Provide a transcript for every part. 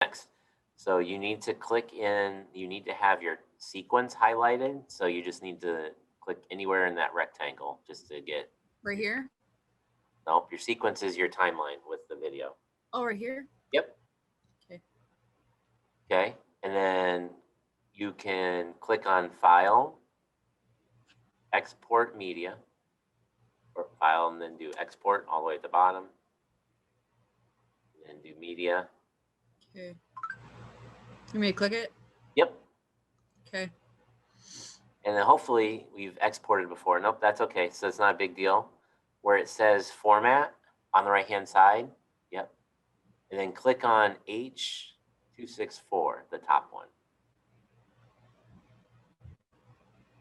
next. So you need to click in, you need to have your sequence highlighted. So you just need to click anywhere in that rectangle just to get. Right here? Nope, your sequence is your timeline with the video. Oh, right here? Yep. Okay. Okay, and then you can click on File, Export Media, or File and then do Export all the way at the bottom. And do Media. Okay. You may click it? Yep. Okay. And then hopefully we've exported before. Nope, that's okay. So it's not a big deal. Where it says Format on the right-hand side, yep. And then click on H264, the top one.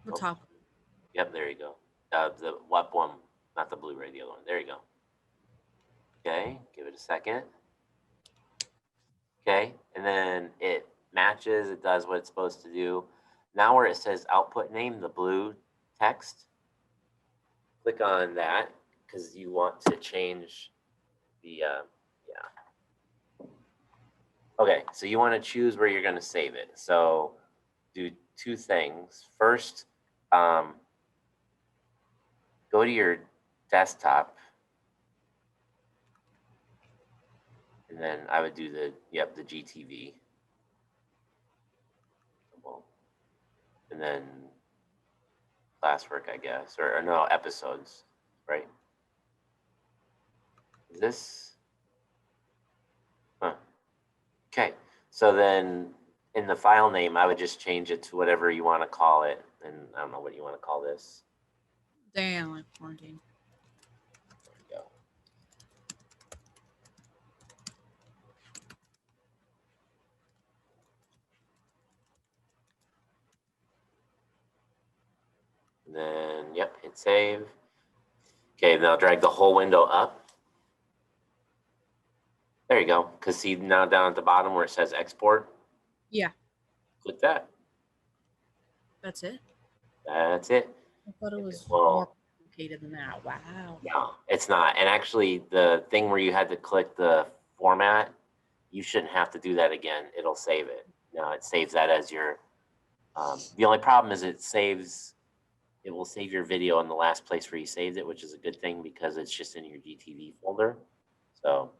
The top. Yep, there you go. The what one, not the Blu-ray, the other one. There you go. Okay, give it a second. Okay, and then it matches, it does what it's supposed to do. Now where it says output name, the blue text, click on that because you want to change the, yeah. Okay, so you want to choose where you're going to save it. So do two things. First, go to your desktop. And then I would do the GTV. And then classwork, I guess, or no, episodes, right? Is this? Huh. Okay, so then in the file name, I would just change it to whatever you want to call it. And I don't know what you want to call this. Damn, like quarantine. There we go. And then, yep, hit save. Okay, now drag the whole window up. There you go. Because see now down at the bottom where it says export? Yeah. Click that. That's it? That's it. I thought it was Well, more complicated than that. Wow. no, it's not. And actually, the thing where you had to click the format, you shouldn't have to do that again. It'll save it. No, it saves that as your. The only problem is it will save your video in the last place where you saved it, which is a good thing because it's just in your GTV folder. So